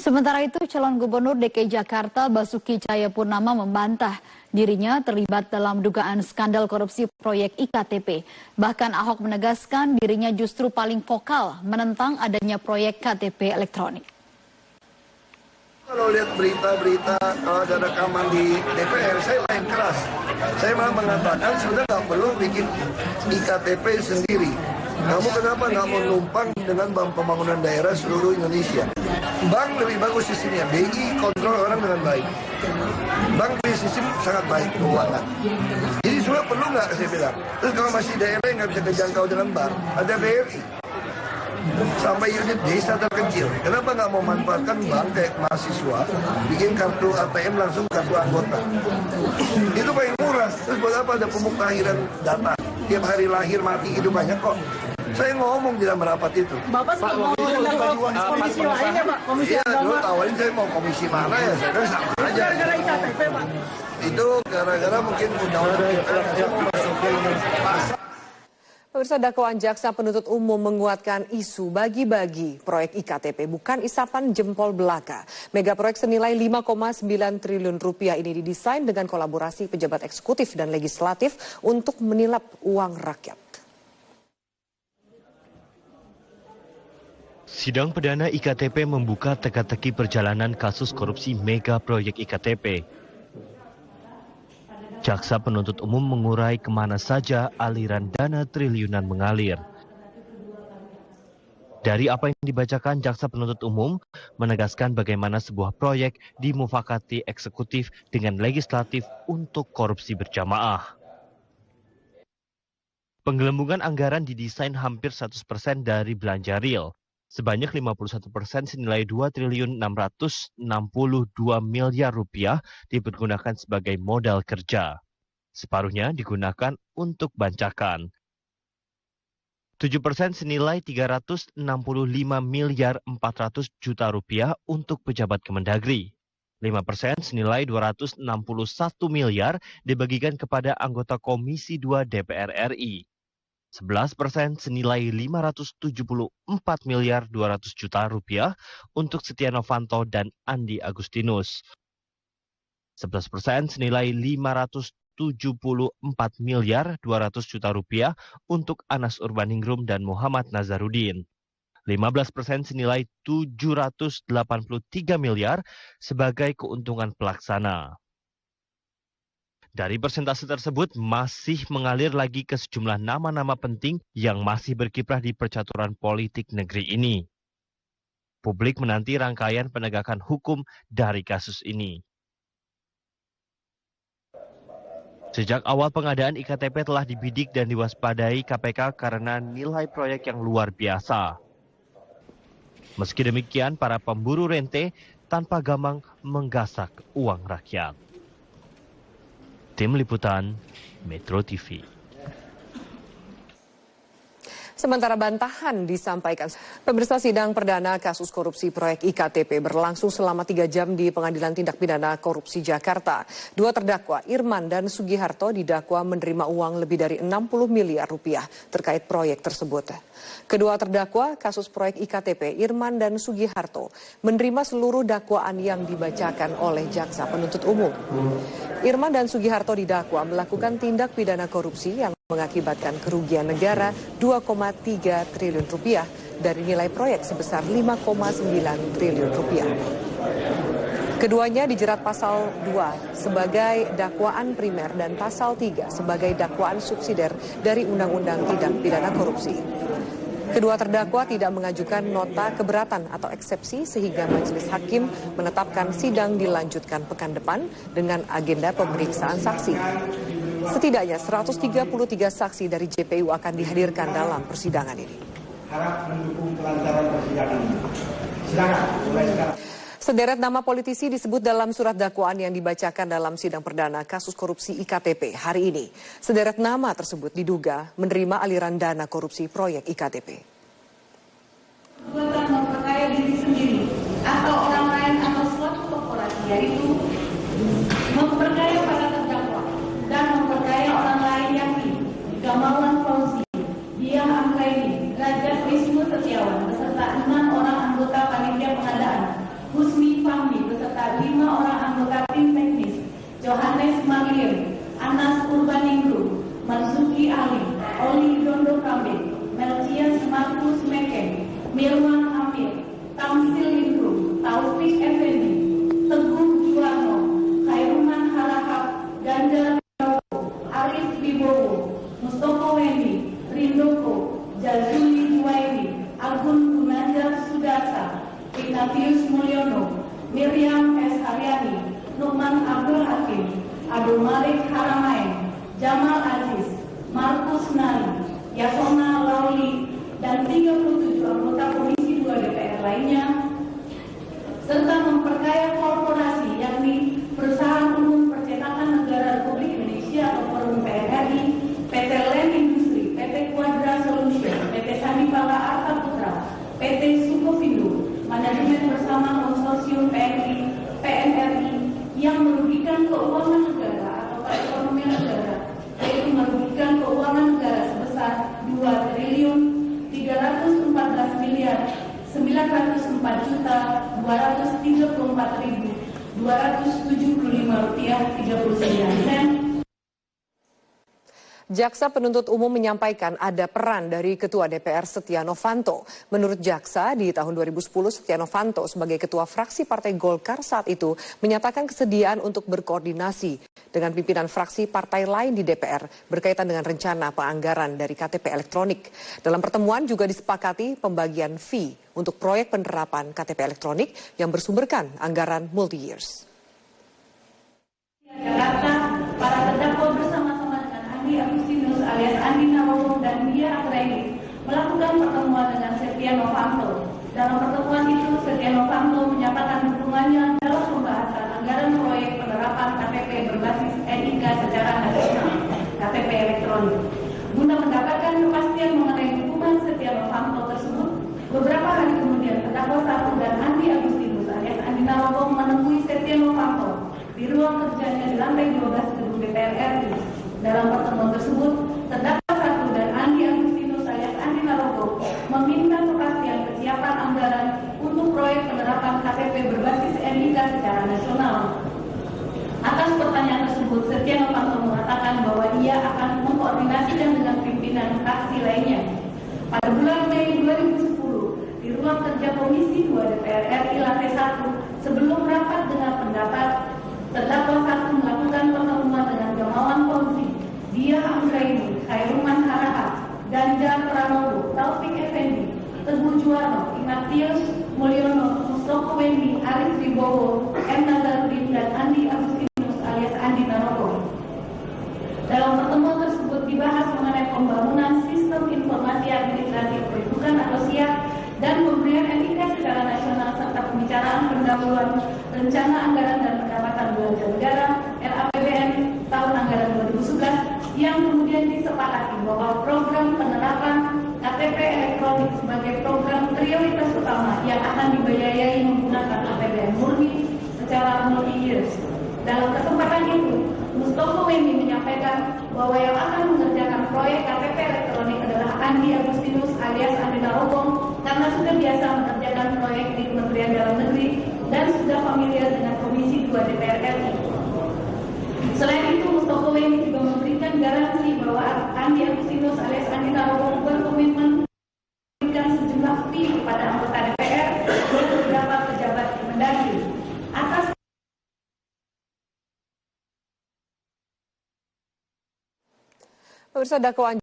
Sementara itu, calon gubernur DKI Jakarta Basuki Cahayapurnama membantah dirinya terlibat dalam dugaan skandal korupsi proyek IKTP. Bahkan Ahok menegaskan dirinya justru paling vokal menentang adanya proyek KTP elektronik. Kalau lihat berita-berita, kalau ada rekaman di DPR, saya main keras. Saya malah mengatakan sudah nggak perlu bikin IKTP sendiri. Kamu kenapa nggak mau numpang dengan Bank Pembangunan Daerah seluruh Indonesia? Bank lebih bagus sistemnya, BI kontrol orang dengan baik. Bank punya sistem sangat baik keuangan. Jadi sudah perlu nggak saya bilang. Terus kalau masih daerah yang nggak bisa terjangkau dengan bank, ada BRI. Sampai unit desa terkecil. Kenapa nggak mau manfaatkan bank kayak mahasiswa, bikin kartu ATM langsung kartu anggota? Itu paling murah. Terus buat apa ada pemuktahiran data? Tiap hari lahir mati itu banyak kok. Saya ngomong di dalam rapat itu. Bapak mau komisi lain ya Pak? Komisi iya, agama. dulu tawarin saya mau komisi mana ya, saya bilang sama aja. Gara-gara IKTP Pak? Itu gara-gara mungkin undang-undang masukin pasal. Pemirsa, dakwaan jaksa penuntut umum menguatkan isu bagi-bagi proyek IKTP bukan isapan jempol belaka. Mega proyek senilai 5,9 triliun rupiah ini didesain dengan kolaborasi pejabat eksekutif dan legislatif untuk menilap uang rakyat. Sidang perdana IKTP membuka teka-teki perjalanan kasus korupsi mega proyek IKTP. Jaksa penuntut umum mengurai kemana saja aliran dana triliunan mengalir. Dari apa yang dibacakan, jaksa penuntut umum menegaskan bagaimana sebuah proyek dimufakati eksekutif dengan legislatif untuk korupsi berjamaah. Penggelembungan anggaran didesain hampir 100% dari belanja real. Sebanyak 51% senilai 2.662 miliar rupiah dipergunakan sebagai modal kerja. Separuhnya digunakan untuk bancakan. 7% senilai 365 miliar 400 juta rupiah untuk pejabat Kemendagri. 5% senilai 261 miliar dibagikan kepada anggota Komisi 2 DPR RI. 11% senilai 574 miliar 200 juta rupiah untuk Setia Novanto dan Andi Agustinus. 11% senilai 574 miliar 200 juta rupiah untuk Anas Urbaningrum dan Muhammad Nazarudin. 15% senilai 783 miliar sebagai keuntungan pelaksana. Dari persentase tersebut masih mengalir lagi ke sejumlah nama-nama penting yang masih berkiprah di percaturan politik negeri ini. Publik menanti rangkaian penegakan hukum dari kasus ini. Sejak awal pengadaan IKTP telah dibidik dan diwaspadai KPK karena nilai proyek yang luar biasa. Meski demikian, para pemburu rente tanpa gamang menggasak uang rakyat. Tim Liputan Metro TV. Sementara bantahan disampaikan. Pemirsa, sidang perdana kasus korupsi proyek IKTP berlangsung selama 3 jam di Pengadilan Tindak Pidana Korupsi Jakarta. 2 terdakwa, Irman dan Sugiharto, didakwa menerima uang lebih dari 60 miliar rupiah terkait proyek tersebut. Kedua terdakwa kasus proyek IKTP, Irman dan Sugiharto, menerima seluruh dakwaan yang dibacakan oleh jaksa penuntut umum. Irman dan Sugiharto didakwa melakukan tindak pidana korupsi yang mengakibatkan kerugian negara 2,3 triliun rupiah dari nilai proyek sebesar 5,9 triliun rupiah. Keduanya dijerat pasal 2 sebagai dakwaan primer dan pasal 3 sebagai dakwaan subsidiar dari Undang-Undang Tindak Pidana Korupsi. Kedua terdakwa tidak mengajukan nota keberatan atau eksepsi sehingga majelis hakim menetapkan sidang dilanjutkan pekan depan dengan agenda pemeriksaan saksi. Setidaknya 133 saksi dari JPU akan dihadirkan dalam persidangan ini. Harap mendukung kelancaran persidangan ini. Silakan, mulai sekarang. Sederet nama politisi disebut dalam surat dakwaan yang dibacakan dalam sidang perdana kasus korupsi IKTP hari ini. Sederet nama tersebut diduga menerima aliran dana korupsi proyek IKTP. Perbuatan memperkaya diri sendiri atau orang lain atau suatu korporasi, yaitu memperkaya para terdakwa dan memperkaya orang lain yakni Gamawan Fauzi, Diah Anggraini, Raja Wisnu Setiawan beserta 6 orang anggota panitia pengadaan Husni Fahmi beserta 5 orang anggota tim teknis, Johannes Maglir, Anas Urbaningrum, Marzuki Ali, Oli Dondo Kambe, Melcias Markus Meken, Mirwan Amir, Tamsil Lindrum, Taufik Effendi, Teguh Juwarno, Khairuman Harahap, Ganjar Arif Wibowo, Mustofa Weni, Rindoko, Jazuli Juwairi, Agun Gunajar Sudarsa, Ignatius Mulyono, Miriam S. Haryani, Nukman Abdul Hakim, Abdul Malik Haramain, Jamal Aziz, Markus Nari, Yasona Lauli, dan 37 anggota Komisi 2 DPR lainnya, serta memperkaya korporasi yakni Perusahaan Umum Percetakan Negara Republik Indonesia atau Perum PNRI, PT Land Industri, PT Quadra Solution, PT Sanipala Arta Putra, PT Sukovindo, Manajemen Bersama Konsorsium PNRI yang merugikan keuangan negara atau perekonomian negara, yaitu merugikan keuangan negara sebesar 2.394.934.275.39. Jaksa penuntut umum menyampaikan ada peran dari Ketua DPR Setia Novanto. Menurut Jaksa, di tahun 2010 Setia Novanto sebagai Ketua fraksi Partai Golkar saat itu menyatakan kesediaan untuk berkoordinasi dengan pimpinan fraksi partai lain di DPR berkaitan dengan rencana penganggaran dari KTP elektronik. Dalam pertemuan juga disepakati pembagian fee untuk proyek penerapan KTP elektronik yang bersumberkan anggaran multi-years. Jakarta, para terdakwa bersama-sama dengan Andi Agustinus alias Andi Narogong dan Dia Anggraini melakukan pertemuan dengan Setia Novanto. Dalam pertemuan itu, Setia Novanto menyatakan dukungannya dalam pembahasan anggaran proyek penerapan KTP berbasis NIK secara nasional, KTP elektronik. Guna mendapatkan kepastian mengenai dukungan Setia Novanto tersebut, beberapa hari kemudian terdakwa 1 dan Andi Agustinus alias Andi Narogong menemui Setia Novanto di ruang kerjanya di lantai 12 gedung DPR RI. Dalam pertemuan tersebut, terdakwa 1 dan Andi Agustinus alias Andi Narogong meminta kepastian kesiapan anggaran untuk proyek penerapan KTP berbasis NIK secara nasional. Atas pertanyaan tersebut, Setia Novanto mengatakan bahwa ia akan mengkoordinasikan dengan pimpinan fraksi lainnya. Pada bulan Mei 2010, di ruang kerja Komisi 2 DPR RI lantai 1, sebelum rapat dengan pendapat, terdakwa 1 melakukan pertemuan dengan Gamawan Fauzi, Dia Anggraini, Khairuman Harahap, Ganjar Pranowo, Taufik Effendi, Teguh Juwarno, Ignatius Mulyono, Mustofa Weni, Arif Wibowo, M. Nazarudin, dan Andi Agustinus alias Andi Narogong. Dalam pertemuan tersebut dibahas mengenai pembangunan sistem informasi administrasi kependudukan atau SIAP dan pemberian NIK secara nasional serta pembicaraan pendahuluan rencana anggaran dan pendapatan belanja negara RAPBN tahun anggaran 2011 yang kemudian disepakati bahwa program penerapan KTP elektronik sebagai program prioritas utama yang akan dibiayai menggunakan APBN murni secara multi-years. Dalam kesempatan itu, Mustofa Weni menyampaikan bahwa yang akan mengerjakan proyek KTP elektronik adalah Andi Agustinus alias Andi Narogong karena sudah biasa mengerjakan proyek di Kementerian Dalam Negeri dan sudah familiar dengan Komisi 2 DPR RI. Selain itu, Mustofa Weni juga memberikan garansi bahwa Andi Agustinus alias Andi Narogong berkomitmen memberikan sejumlah fee kepada anggota DPR dan beberapa pejabat Kemendagri. Atas Pemirsa, dakwaan